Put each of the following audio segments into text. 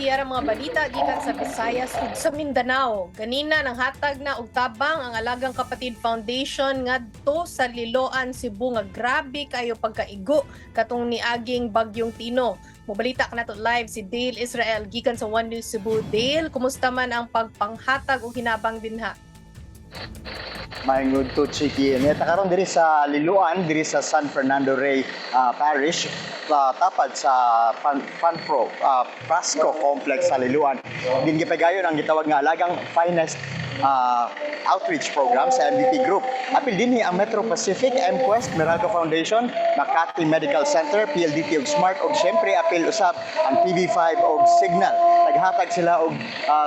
Diara mga balita gikan sa Visayas ug sa Mindanao. Ganina nang hatag na og tabang ang Alagang Kapatid Foundation ngadto sa Liloan, Cebu nga grabe kayo pagkaigo katong niaging bagyong Tino. Mobalita ka nato live si Dale Israel gikan sa One News Cebu. Dale, kumusta man ang pagpanghatag og hinabang dinha? Maingod to Chiki. Neta karon diri sa Liloan, diri sa San Fernando Rey Parish, tapad sa Prasco Complex sa Liloan. Din gipagayon ang gitawag nga Alagang Finest outreach program sa MVP Group. Apil dinhi ang Metro Pacific, MQuest, Meralco Foundation, Makati Medical Center, PLDT ug Smart ug syempre apil usab ang TV5 ug Signal. Naghatag sila og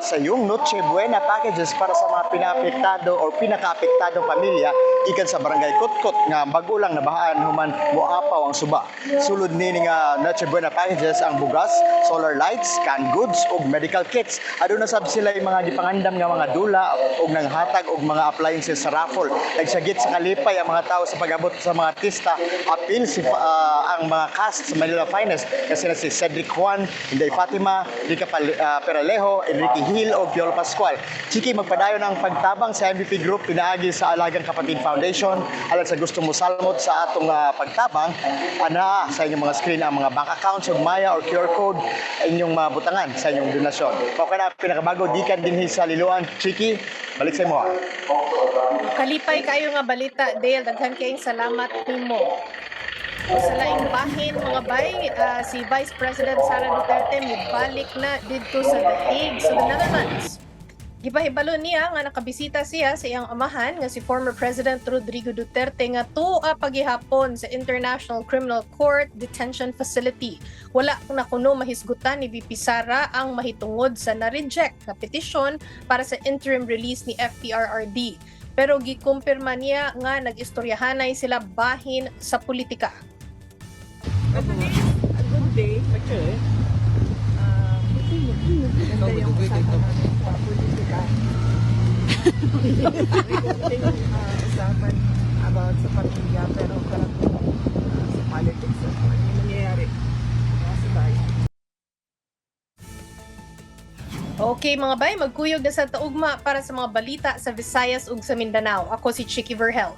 sa yung Noche Buena packages para sa mga pinaapektado o pinakaapektadong pamilya ikan sa Barangay Kutkot nga bago lang nabahaan human moapaw ang suba. Sulod ni nga Noche Buena packages ang bugas, solar lights, canned goods ug medical kits. Aduna sab sila yung mga gipangandam nga mga dula ug nanghatag og mga appliances sa raffle. Nagsagit sa kalipay ang mga tao sa pag-abot sa mga artista. Apil ang mga cast sa Manila Finest kasi na si Cedric Juan, Inday Fatima, Rica Peralejo, Enrique Hill o Piolo Pascual. Chiki, magpadayon ang pagtabang sa MVP Group pinaagi sa Alagang Kapatid Foundation. Alang sa gusto mo salmot sa atong pagtabang, ana sa inyong mga screen ang mga bank accounts ug Maya or QR code inyong mabutangan sa inyong donasyon. Okay na pinakabago dikan dinhi sa Liloan. Chiki, balik sa imo. Kalipay kayo nga balita, Dale. Daghan kayong salamat nimo. Sa laing bahin mga bay, si Vice President Sara Duterte mibalik na dito sa The Hague sa the Netherlands. Gipahibalo niya nga nakabisita siya sa iyang amahan nga si former President Rodrigo Duterte nga tuwa paghihapon sa International Criminal Court Detention Facility. Wala na kuno mahisgutan ni VP Sara ang mahitungod sa na-reject na petisyon para sa interim release ni FPRRD. Pero gikumpirma niya nga nag-istoryahanay sila bahin sa politika. A good day. Actually, maganda yung usapan namin sa politika. May usapan about sa pamilya, pero parang sa politics, ano yung nangyayari. Sabay. Okay mga bay, magkuyog na sa taugma para sa mga balita sa Visayas ug sa Mindanao. Ako si Chiki Verhel.